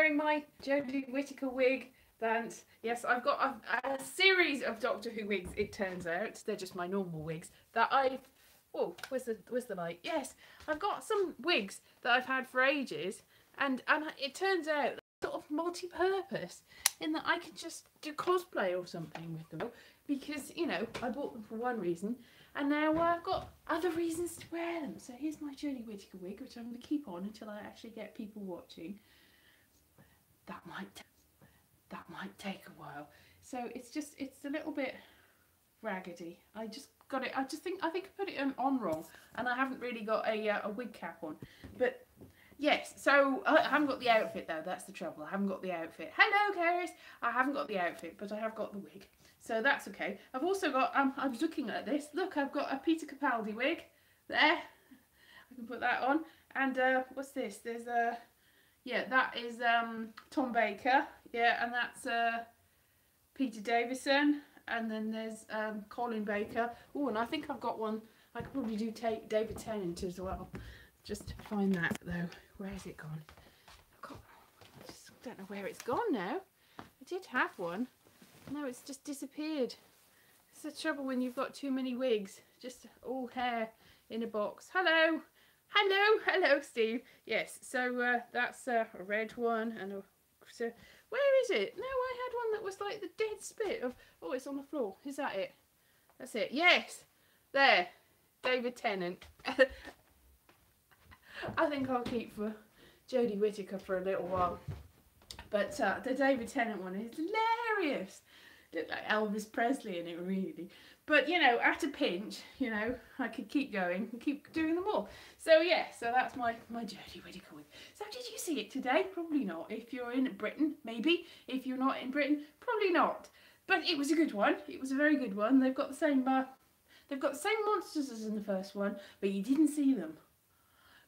wearing my Jodie Whittaker wig. And yes, I've got a series of Doctor Who wigs, it turns out. They're just my normal wigs that I've... Oh, where's the light? Yes, I've got some wigs that I've had for ages. And it turns out they're sort of multi-purpose in that I can just do cosplay or something with them. Because, you know, I bought them for one reason. And now I've got other reasons to wear them. So here's my Jodie Whittaker wig, which I'm going to keep on until I actually get people watching. That might take a while. So it's a little bit raggedy. I think I put it on wrong, and I haven't really got a wig cap on. But yes, so I haven't got the outfit though. That's the trouble. I haven't got the outfit. Hello, Caris. I haven't got the outfit, but I have got the wig. So that's okay. I've also got, I was looking at this. Look, I've got a Peter Capaldi wig. There. I can put that on. And what's this? There's yeah, that is Tom Baker. Yeah, and that's Peter Davison. And then there's Colin Baker. Oh, and I think I've got one. I could probably do David Tennant as well. Just find that though. Where has it gone? I just don't know where it's gone now. I did have one. No, it's just disappeared. It's the trouble when you've got too many wigs. Just all hair in a box. Hello. Hello. Hello, Steve. Yes, so that's a red one. And so where is it? No, I had one that was like the dead spit of... Oh, it's on the floor. Is that it? That's it. Yes. There. David Tennant. I think I'll keep for Jodie Whittaker for a little while. But the David Tennant one is hilarious. Looked like Elvis Presley in it, really. But, you know, at a pinch, you know, I could keep going and keep doing them all. So, yeah, so that's my Jodie Whittaker wig. So, did you see it today? Probably not. If you're in Britain, maybe. If you're not in Britain, probably not. But it was a good one. It was a very good one. They've got the same monsters as in the first one, but you didn't see them.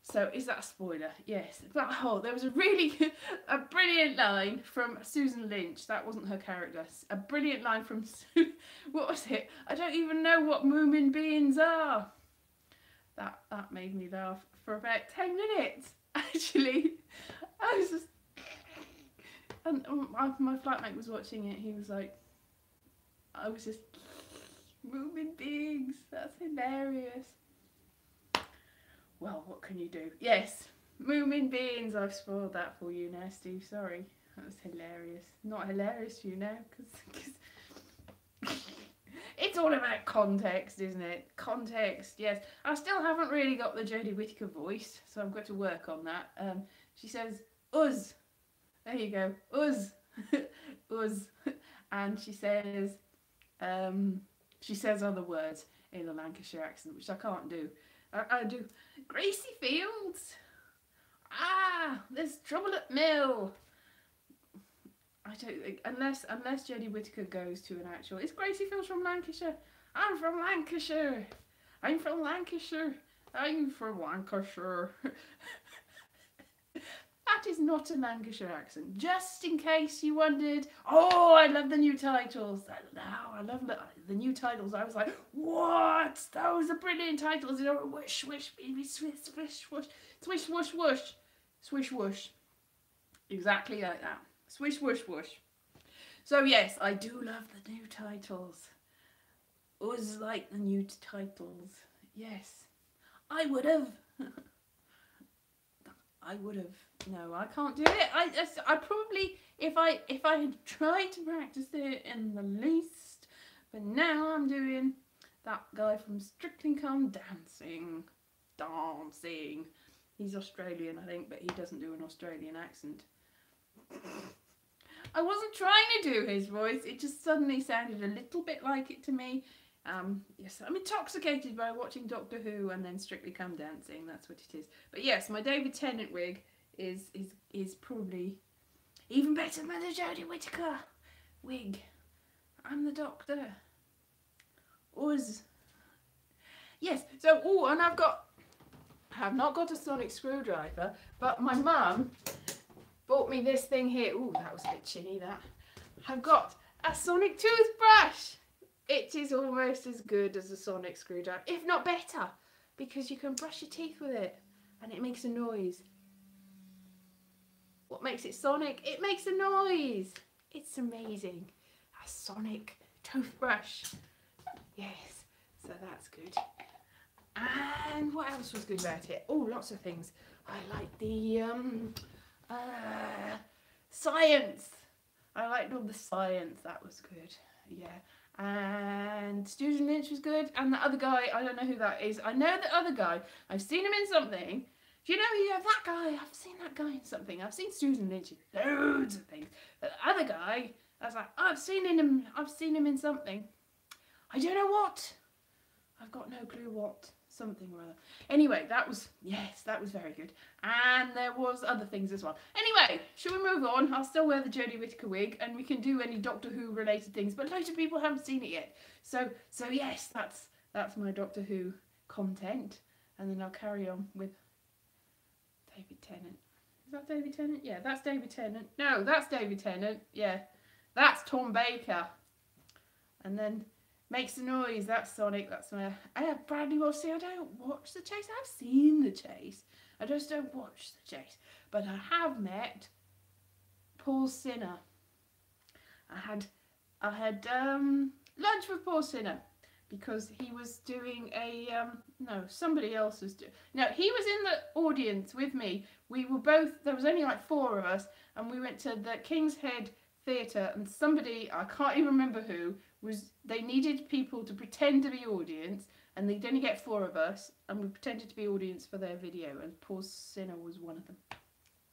So, is that a spoiler? Yes. But, oh, there was a brilliant line from Susan Lynch. That wasn't her character. A brilliant line from, what was it? I don't even know what Moomin beings are. That made me laugh for about 10 minutes, actually. I was just, and my flatmate was watching it. He was like, I was just, Moomin beings. That's hilarious. Well, what can you do? Yes, Moomin beings. I've spoiled that for you now, Steve. Sorry. That was hilarious. Not hilarious for you now, because it's all about context, isn't it? Context, yes. I still haven't really got the Jodie Whittaker voice, so I've got to work on that. She says, us. There you go. Us. Us. And she says other words in a Lancashire accent, which I can't do. I do Gracie Fields. Ah, there's trouble at mill. I don't think, unless Jodie Whittaker goes to an actual... Is Gracie Fields from Lancashire? I'm from Lancashire. I'm from Lancashire. I'm from Lancashire. That is not a Lancashire accent. Just in case you wondered. Oh, I love the new titles. I love the new titles. I was like, what? Those are brilliant titles. You know, whoosh, whoosh, baby, swish, swish, whoosh, swish, whoosh, whoosh, swish, whoosh. Exactly like that. Swish, whoosh, whoosh. So yes, I do love the new titles. Us like the new titles. Yes, I would have. I would have. No, I can't do it. I probably, if I had tried to practice it in the least, but now I'm doing that guy from Strictly Come Dancing. He's Australian, I think, but he doesn't do an Australian accent. I wasn't trying to do his voice. It just suddenly sounded a little bit like it to me. Yes, I'm intoxicated by watching Doctor Who and then Strictly Come Dancing. That's what it is. But yes, my David Tennant wig is probably even better than the Jodie Whittaker wig. I'm the Doctor. Us. Yes. So, oh, and I have not got a sonic screwdriver, but my mum bought me this thing here. Oh, that was a bit chinny. That I've got a sonic toothbrush. It is almost as good as a sonic screwdriver, if not better, because you can brush your teeth with it and it makes a noise. What makes it sonic? It makes a noise. It's amazing. A sonic toothbrush. Yes, so that's good. And what else was good about it? Oh, lots of things. I like the science. I liked all the science. That was good. Yeah. And Susan Lynch was good. And the other guy, I don't know who that is. I know the other guy. I've seen him in something. Do you know that guy? I've seen that guy in something. I've seen Susan Lynch in loads of things. But the other guy, I was like, oh, I've seen him in something. I don't know what. I've got no clue what. Something or other. Anyway, that was very good. And there was other things as well. Anyway, shall we move on? I'll still wear the Jodie Whittaker wig, and we can do any Doctor Who related things, but loads of people haven't seen it yet. So yes, that's my Doctor Who content. And then I'll carry on with David Tennant. Is that David Tennant? Yeah, that's David Tennant. No, that's David Tennant. Yeah, that's Tom Baker. And then makes a noise, that's Sonic, that's my... I have Bradley Walsh. See, I don't watch The Chase. I've seen The Chase. I just don't watch The Chase. But I have met Paul Sinner. I had lunch with Paul Sinner because he was doing a... no, somebody else was doing... No, he was in the audience with me. We were both... There was only like 4 of us, and we went to the King's Head Theatre, and somebody, I can't even remember who, they needed people to pretend to be audience, and they'd only get 4 of us, and we pretended to be audience for their video, and Paul Sinner was one of them.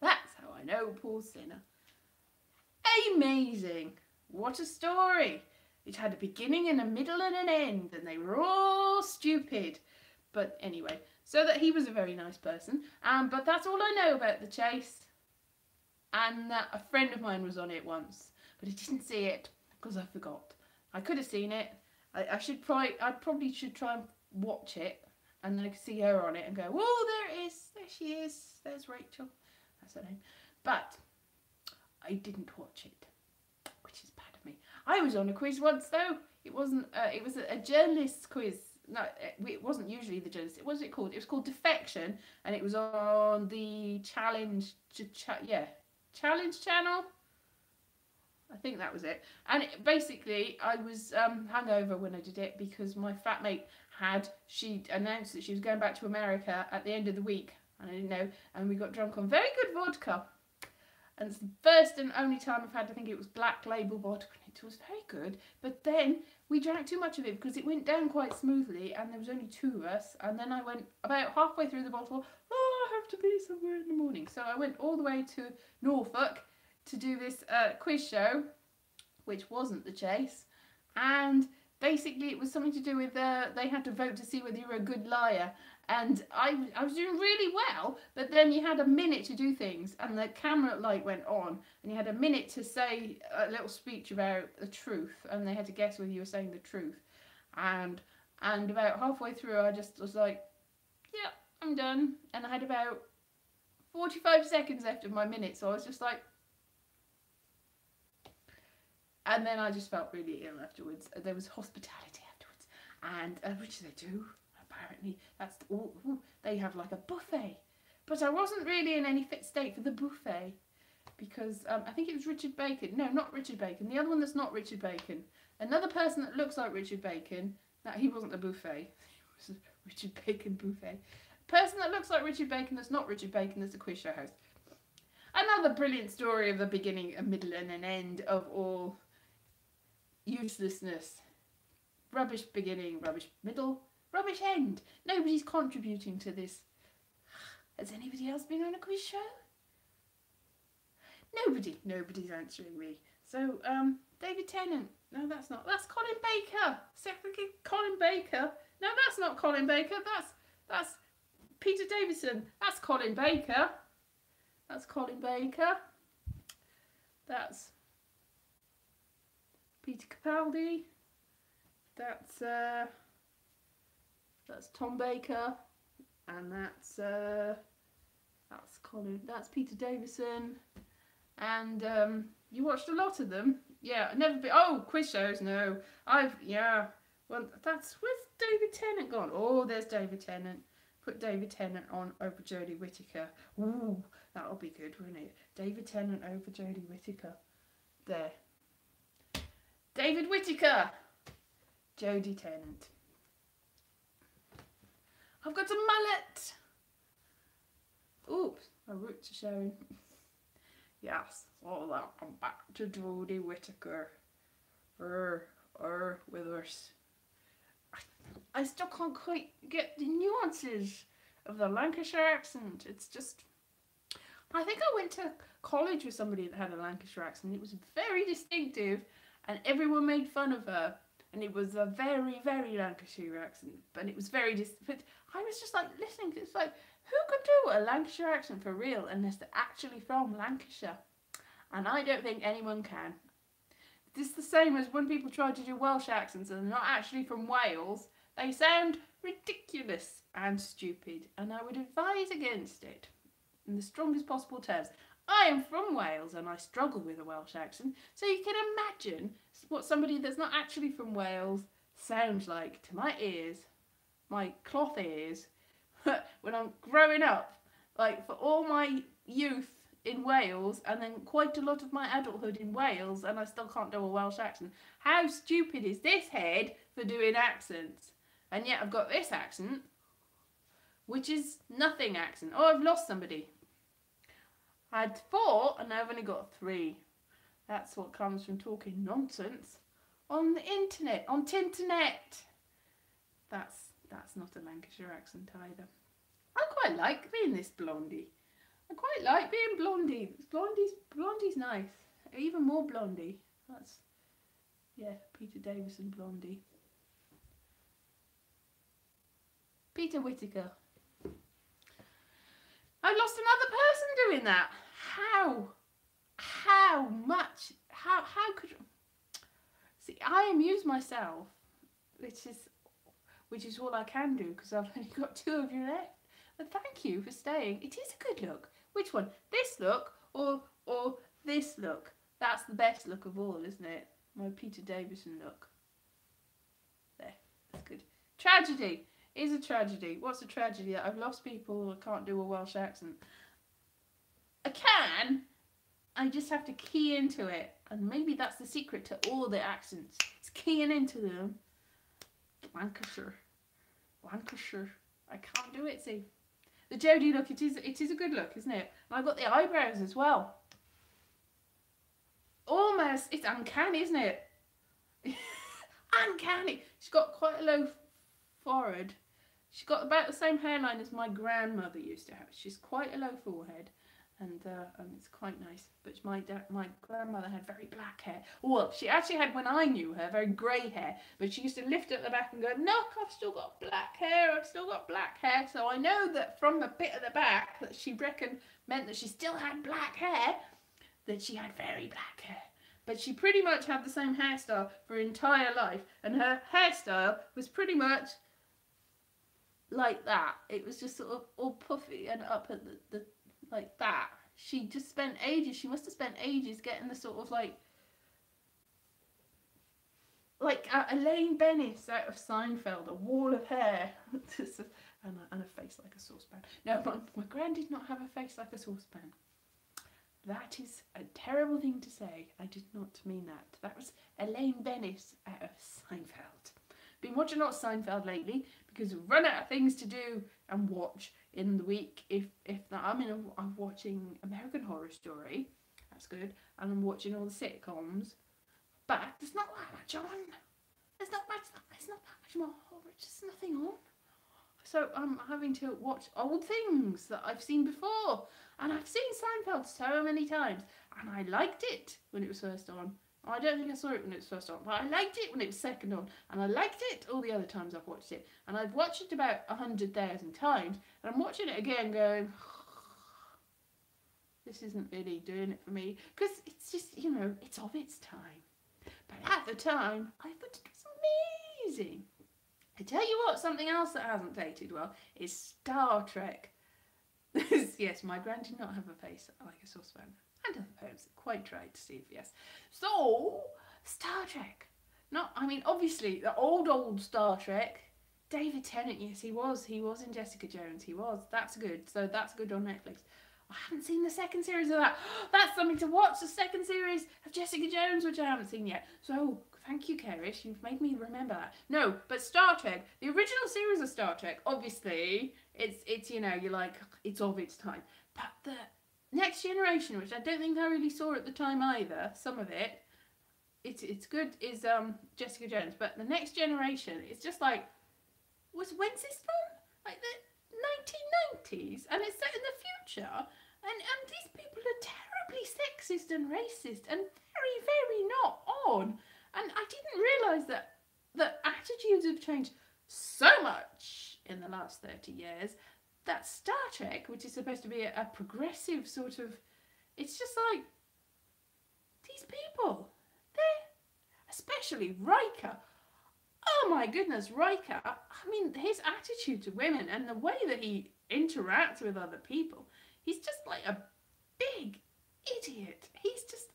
That's how I know Paul Sinner. Amazing! What a story! It had a beginning and a middle and an end, and they were all stupid. But anyway, so that he was a very nice person, but that's all I know about The Chase. And a friend of mine was on it once, but I didn't see it because I forgot. I could have seen it. I probably should try and watch it, and then I could see her on it and go, "Oh, there it is. There she is. There's Rachel." That's her name. But I didn't watch it, which is bad of me. I was on a quiz once though. It wasn't. It was a journalist's quiz. No, it wasn't usually the journalist. What was it called? It was called Defection, and it was on the Challenge channel. I think that was it. And basically, I was hungover when I did it because my flatmate she announced that she was going back to America at the end of the week, and I didn't know, and we got drunk on very good vodka. And it's the first and only time I've had, I think it was Black Label vodka, and it was very good. But then we drank too much of it because it went down quite smoothly, and there was only 2 of us. And then I went about halfway through the bottle, oh, I have to be somewhere in the morning. So I went all the way to Norfolk to do this quiz show, which wasn't The Chase. And basically it was something to do with, they had to vote to see whether you were a good liar. And I was doing really well, but then you had a minute to do things, and the camera light went on, and you had a minute to say a little speech about the truth, and they had to guess whether you were saying the truth. And about halfway through, I just was like, yeah, I'm done. And I had about 45 seconds left of my minute, so I was just like... And then I just felt really ill afterwards. There was hospitality afterwards, and which they do. Apparently, that's they have like a buffet, but I wasn't really in any fit state for the buffet because I think it was Richard Bacon. No, not Richard Bacon. The other one that's not Richard Bacon. Another person that looks like Richard Bacon. That he wasn't the buffet. It was a Richard Bacon buffet. A person that looks like Richard Bacon that's not Richard Bacon that's a quiz show host. Another brilliant story of the beginning, a middle, and an end of all uselessness. Rubbish beginning, rubbish middle, rubbish end. Nobody's contributing to this. Has anybody else been on a quiz show? Nobody's answering me. So, David Tennant. No, that's not. That's Colin Baker. Secretary Colin Baker. No, that's not Colin Baker. That's Peter Davison. That's Colin Baker. That's Colin Baker. That's Peter Capaldi. That's Tom Baker, and that's Colin. That's Peter Davison, and you watched a lot of them. Yeah, never been. Oh, quiz shows. No, Well, where's David Tennant gone? Oh, there's David Tennant. Put David Tennant on over Jodie Whittaker. Ooh, that'll be good, won't it? David Tennant over Jodie Whittaker. There. David Whittaker. Jodie Tennant. I've got a mullet. Oops, my roots are showing. Yes, all that. I'm back to Jodie Whittaker. Withers. I still can't quite get the nuances of the Lancashire accent. It's just... I think I went to college with somebody that had a Lancashire accent. It was very distinctive and everyone made fun of her. And it was a very, very Lancashire accent. But it was very but I was just like listening. It's like, who could do a Lancashire accent for real unless they're actually from Lancashire? And I don't think anyone can. It's the same as when people try to do Welsh accents and they're not actually from Wales. They sound ridiculous and stupid, and I would advise against it in the strongest possible terms. I am from Wales and I struggle with a Welsh accent, so you can imagine what somebody that's not actually from Wales sounds like to my ears, my cloth ears, when I'm growing up, like for all my youth in Wales and then quite a lot of my adulthood in Wales, and I still can't do a Welsh accent. How stupid is this head for doing accents? And yet I've got this accent, which is nothing accent. Oh, I've lost somebody. I had 4 and now I've only got 3. That's what comes from talking nonsense on the internet, on Tinternet. That's not a Lancashire accent either. I quite like being this blondie. I quite like being blondie. Blondie's nice. Even more blondie. That's, yeah, Peter Davison blondie. Peter Whittaker. I've lost another person doing that. How much? How could? See, I amuse myself, which is all I can do because I've only got 2 of you left. But thank you for staying. It is a good look. Which one? This look or this look? That's the best look of all, isn't it? My Peter Davison look. There, that's good. Tragedy. Is a tragedy. What's a tragedy? That I've lost people I can't do a Welsh accent. I can. I just have to key into it. And maybe that's the secret to all the accents. It's keying into them. Lancashire. I can't do it, see. The Jodie look, it is a good look, isn't it? And I've got the eyebrows as well. Almost, it's uncanny, isn't it? Uncanny. She's got quite a low forehead. She's got about the same hairline as my grandmother used to have. She's quite a low forehead, and it's quite nice. But my grandmother had very black hair. Well, she actually had, when I knew her, very grey hair. But she used to lift it at the back and go, "Look, I've still got black hair. I've still got black hair." So I know that from the bit at the back that she reckoned meant that she still had black hair, that she had very black hair. But she pretty much had the same hairstyle for her entire life, and her hairstyle was pretty much like that. It was just sort of all puffy and up at the like that. She just spent ages. She must have spent ages getting the sort of like Elaine Bennis out of Seinfeld, a wall of hair and a face like a saucepan. No, my gran did not have a face like a saucepan. That is a terrible thing to say. I did not mean that. That was Elaine Bennis out of Seinfeld. Been watching a lot of Seinfeld lately because I've run out of things to do and watch in the week. If not, I'm watching American Horror Story. That's good. And I'm watching all the sitcoms. But there's not that much on. There's not that much more horror. Just nothing on. So I'm having to watch old things that I've seen before. And I've seen Seinfeld so many times. And I liked it when it was first on. I don't think I saw it when it was first on, but I liked it when it was second on. And I liked it all the other times I've watched it. And I've watched it about 100,000 times. And I'm watching it again going, this isn't really doing it for me. Because it's just, you know, it's of its time. But at the time, I thought it was amazing. I tell you what, something else that hasn't dated well is Star Trek. Yes, my gran did not have a face like a saucepan. And other parents quite tried to see if yes. So, Star Trek. I mean, obviously, the old Star Trek David Tennant, yes, he was. He was in Jessica Jones. He was. That's good. So that's good on Netflix. I haven't seen the second series of that. That's something to watch. The second series of Jessica Jones, which I haven't seen yet. So thank you, Kerish. You've made me remember that. No, but Star Trek, the original series of Star Trek, obviously, it's you know, you're like, it's of its time. But the Next Generation, which I don't think I really saw at the time either, some of it, it's good, is Jessica Jones. But the Next Generation, it's just like, when's this from? Like the 1990s, and it's set in the future, and these people are terribly sexist and racist and very, very not on. And I didn't realise that the attitudes have changed so much in the last 30 years that Star Trek, which is supposed to be a progressive sort of, it's just like, these people, especially Riker. Oh my goodness, Riker. I mean, his attitude to women and the way that he interacts with other people, he's just like a big idiot. He's just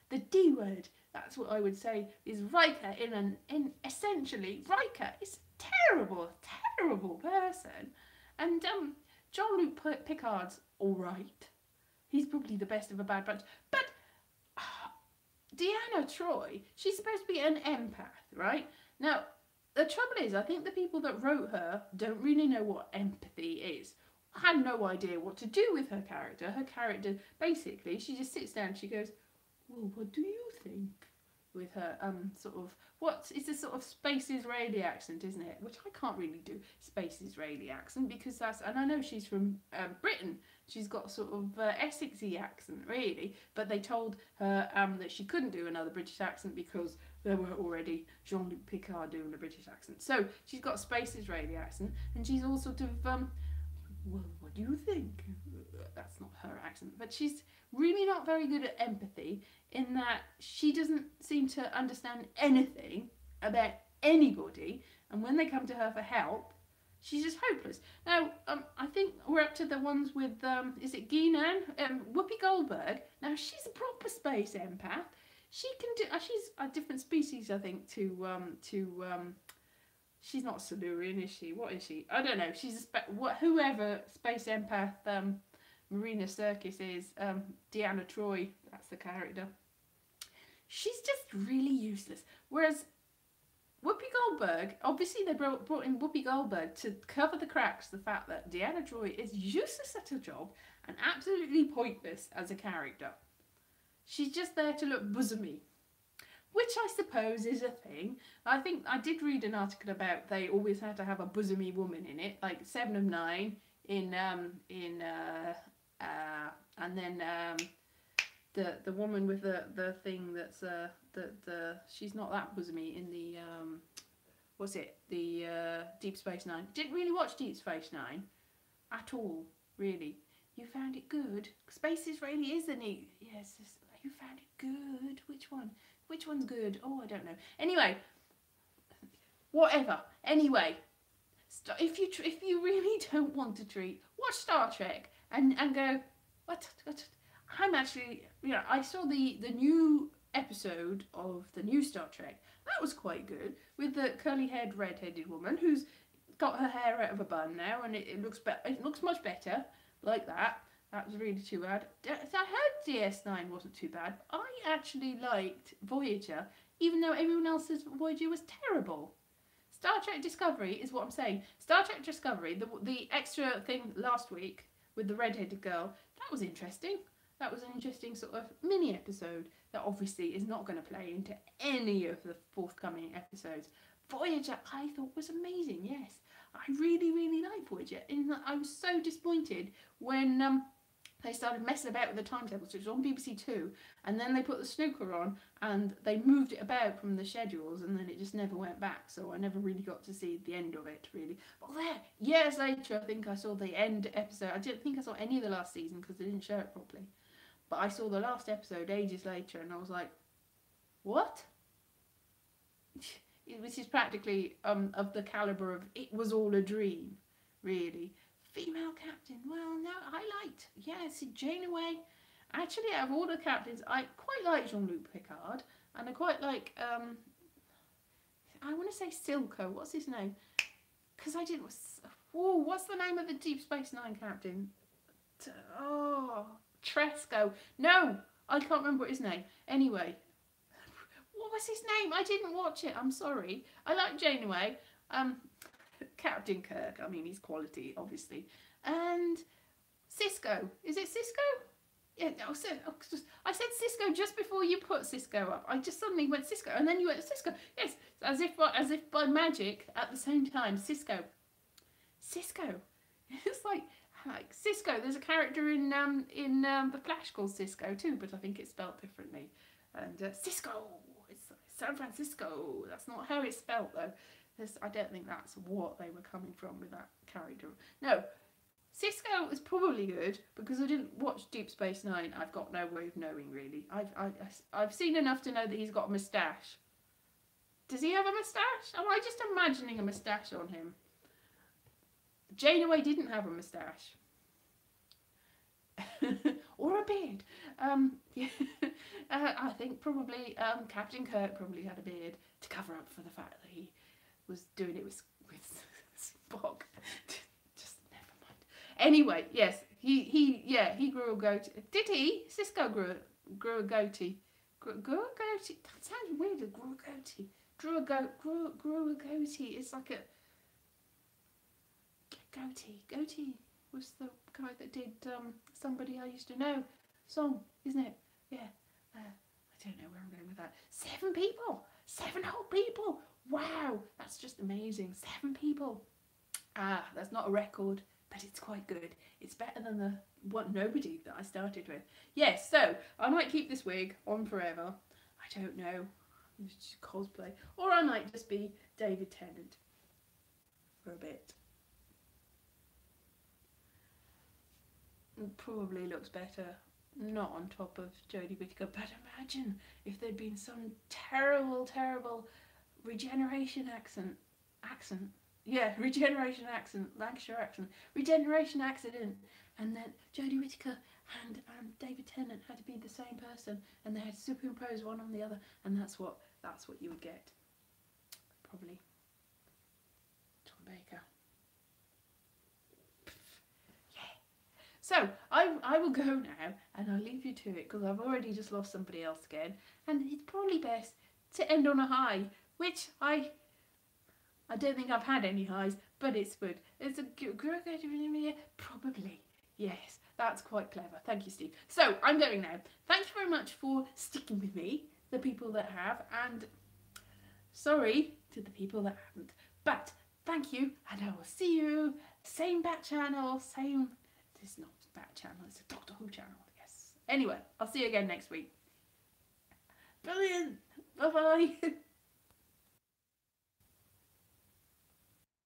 the D word. That's what I would say is Riker in essentially Riker is a terrible, terrible person. And Jean-Luc Picard's all right. He's probably the best of a bad bunch. But Deanna Troi, she's supposed to be an empath, right? Now, the trouble is, I think the people that wrote her don't really know what empathy is. I had no idea what to do with her character. Her character, basically, she just sits down and she goes, well, what do you think? With her sort of, it's a sort of space Israeli accent, isn't it? Which I can't really do space Israeli accent because that's, and I know she's from Britain. She's got sort of Essexy accent, really. But they told her that she couldn't do another British accent because there were already Jean-Luc Picard doing a British accent. So she's got a space Israeli accent, and she's all sort of, well, what do you think? That's not her accent, but she's really not very good at empathy in that she doesn't seem to understand anything about anybody, and when they come to her for help, she's just hopeless. Now, I think we're up to the ones with, is it Guinan? Whoopi Goldberg. Now, she's a proper space empath. She can do, she's a different species, I think, she's not Silurian, is she? What is she? I don't know. She's whoever space empath Marina Sirkis is, Deanna Troi, that's the character. She's just really useless. Whereas Whoopi Goldberg, obviously they brought in Whoopi Goldberg to cover the cracks, the fact that Deanna Troi is useless at her job and absolutely pointless as a character. She's just there to look bosomy, which I suppose is a thing. I think I did read an article about they always had to have a bosomy woman in it, like 7 of 9 and then the woman with the thing that's she's not that bosomy in the what's it, the Deep Space Nine. Didn't really watch Deep Space Nine at all, really. You found it good? Space Israeli is a neat. Yes, you found it good. Which one? Which one's good? Oh, I don't know. Anyway, whatever. Anyway, if you really don't want to treat, watch Star Trek and go, what? I'm actually, I saw the new episode of the new Star Trek. That was quite good, with the curly-haired, red-headed woman who's got her hair out of a bun now, and it looks much better like that. That was really too bad. I heard DS9 wasn't too bad. I actually liked Voyager, even though everyone else's Voyager was terrible. Star Trek Discovery is what I'm saying. Star Trek Discovery, the extra thing last week with the red-headed girl, that was interesting. That was an interesting sort of mini episode that obviously is not going to play into any of the forthcoming episodes. Voyager, I thought was amazing, yes. I really, really liked Voyager. I was so disappointed when they started messing about with the timetables, which was on BBC Two, and then they put the snooker on, and they moved it about from the schedules, and then it just never went back, so I never really got to see the end of it, really. But there, years later, I think I saw the end episode. I didn't think I saw any of the last season, because they didn't show it properly. But I saw the last episode ages later, and I was like, what? Which is practically of the calibre of it was all a dream, really. Female captain, well, no, I liked, yes, Janeway. Actually, out of all the captains, I quite like Jean-Luc Picard, and I quite like, I want to say Silco, what's his name? because I didn't. Oh, what's the name of the Deep Space Nine captain? Oh, Tresco. No, I can't remember his name. Anyway, what was his name? I didn't watch it. I'm sorry. I like Janeway. Captain Kirk. I mean, he's quality, obviously. And Cisco. Is it Cisco? Yeah, I said Cisco just before you put Cisco up. I just suddenly went Cisco, and then you went Cisco. Yes, as if by magic at the same time. Cisco. It's like Cisco. There's a character in the Flash called Cisco too, but I think it's spelled differently. And Cisco. It's San Francisco. That's not how it's spelled though. I don't think that's what they were coming from with that character. No. Cisco is probably good because I didn't watch Deep Space Nine. I've got no way of knowing really. I've seen enough to know that he's got a moustache. Does he have a moustache? Am I just imagining a moustache on him? Janeway didn't have a moustache. Or a beard. Yeah. I think probably Captain Kirk probably had a beard to cover up for the fact that he was doing it with Spock. Anyway, yes, he grew a goatee. Did he? Cisco grew a goatee. Grew a goatee. That sounds weird. Grew a goatee. Grew a goatee. It's like a goatee. Goatee was the guy that did Somebody I Used to Know song, isn't it? Yeah. I don't know where I'm going with that. 7 people. 7 whole people. Wow, that's just amazing. 7 people. That's not a record. But it's quite good. It's better than the nobody that I started with. Yes, so I might keep this wig on forever. I don't know. Just cosplay. Or I might just be David Tennant for a bit. It probably looks better not on top of Jodie Whittaker. But imagine if there'd been some terrible, terrible regeneration accent. Yeah, regeneration accent, Lancashire accent, regeneration accident, and then Jodie Whittaker and David Tennant had to be the same person, and they had to superimpose one on the other, and that's what you would get, probably. Tom Baker. Yeah. So I will go now, and I'll leave you to it because I've already just lost somebody else again, and it's probably best to end on a high, which I don't think I've had any highs, but it's good. It's a good, probably. Yes, that's quite clever. Thank you, Steve. So, I'm going now. Thank you very much for sticking with me, the people that have, and sorry to the people that haven't. But, thank you, and I will see you, same bat channel, same, it's not a bat channel, it's a Doctor Who channel, yes. Anyway, I'll see you again next week. Brilliant! Bye-bye!